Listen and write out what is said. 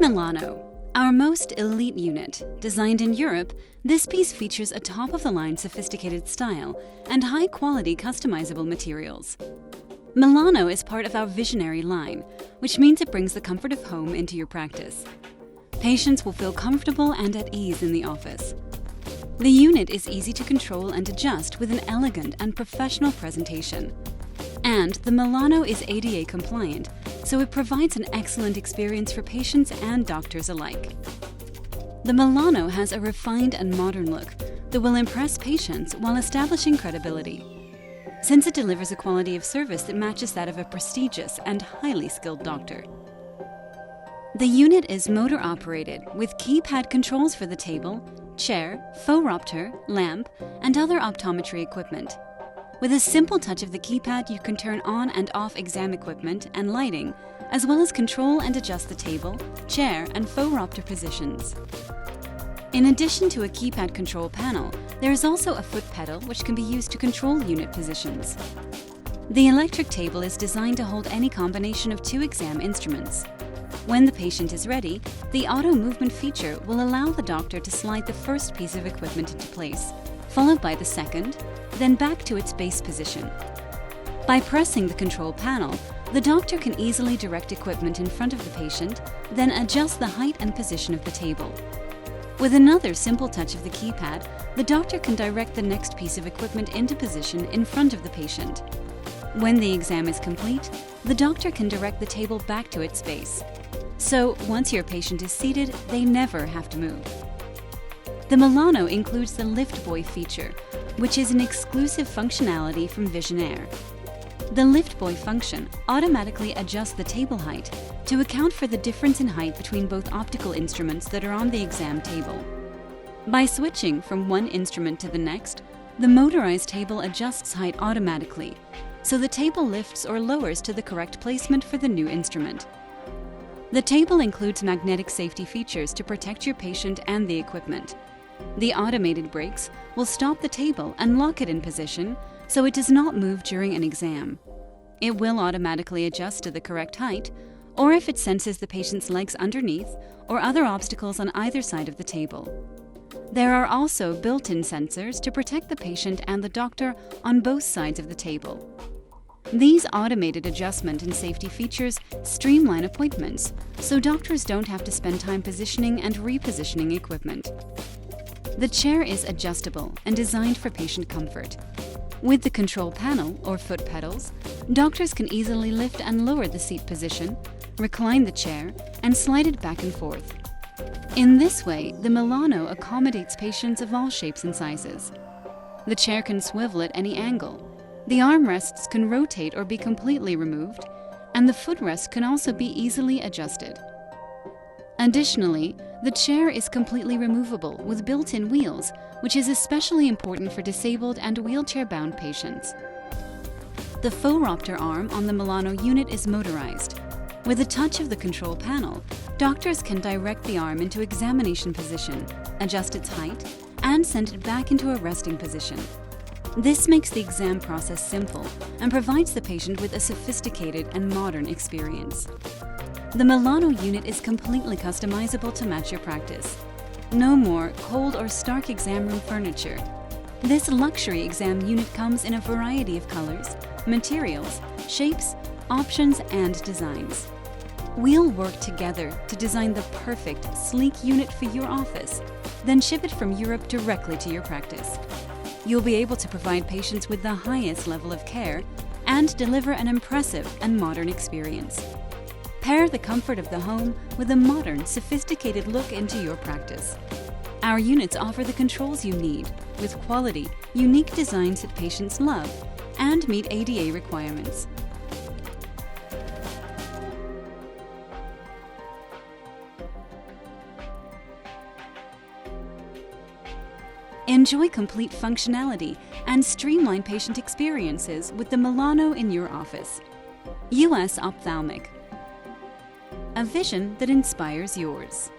Meet Milano, our most elite unit. Designed in Europe, this piece features a top-of-the-line sophisticated style and high-quality customizable materials. Milano is part of our Visionare line, which means it brings the comfort of home into your practice. Patients will feel comfortable and at ease in the office. The unit is easy to control and adjust with an elegant and professional presentation. And the Milano is ADA compliant, so it provides an excellent experience for patients and doctors alike. The Milano has a refined and modern look that will impress patients while establishing credibility, since it delivers a quality of service that matches that of a prestigious and highly skilled doctor. The unit is motor-operated with keypad controls for the table, chair, phoropter, lamp, and other optometry equipment. With a simple touch of the keypad, you can turn on and off exam equipment and lighting, as well as control and adjust the table, chair, and phoropter positions. In addition to a keypad control panel, there is also a foot pedal which can be used to control unit positions. The electric table is designed to hold any combination of 2 exam instruments. When the patient is ready, the auto movement feature will allow the doctor to slide the first piece of equipment into place, followed by the second, then back to its base position. By pressing the control panel, the doctor can easily direct equipment in front of the patient, then adjust the height and position of the table. With another simple touch of the keypad, the doctor can direct the next piece of equipment into position in front of the patient. When the exam is complete, the doctor can direct the table back to its base. So, once your patient is seated, they never have to move. The Milano includes the Lift Boy feature, which is an exclusive functionality from Visionare. The Lift Boy function automatically adjusts the table height to account for the difference in height between both optical instruments that are on the exam table. By switching from one instrument to the next, the motorized table adjusts height automatically, so the table lifts or lowers to the correct placement for the new instrument. The table includes magnetic safety features to protect your patient and the equipment. The automated brakes will stop the table and lock it in position so it does not move during an exam. It will automatically adjust to the correct height, or if it senses the patient's legs underneath or other obstacles on either side of the table. There are also built-in sensors to protect the patient and the doctor on both sides of the table. These automated adjustment and safety features streamline appointments, so doctors don't have to spend time positioning and repositioning equipment. The chair is adjustable and designed for patient comfort. With the control panel or foot pedals, doctors can easily lift and lower the seat position, recline the chair, and slide it back and forth. In this way, the Milano accommodates patients of all shapes and sizes. The chair can swivel at any angle. The armrests can rotate or be completely removed, and the footrest can also be easily adjusted. Additionally, the chair is completely removable with built-in wheels, which is especially important for disabled and wheelchair-bound patients. The phoropter arm on the Milano unit is motorized. With a touch of the control panel, doctors can direct the arm into examination position, adjust its height, and send it back into a resting position. This makes the exam process simple and provides the patient with a sophisticated and modern experience. The Milano unit is completely customizable to match your practice. No more cold or stark exam room furniture. This luxury exam unit comes in a variety of colors, materials, shapes, options, and designs. We'll work together to design the perfect, sleek unit for your office, then ship it from Europe directly to your practice. You'll be able to provide patients with the highest level of care and deliver an impressive and modern experience. Pair the comfort of the home with a modern, sophisticated look into your practice. Our units offer the controls you need, with quality, unique designs that patients love, and meet ADA requirements. Enjoy complete functionality and streamline patient experiences with the Milano in your office. US Ophthalmic. A vision that inspires yours.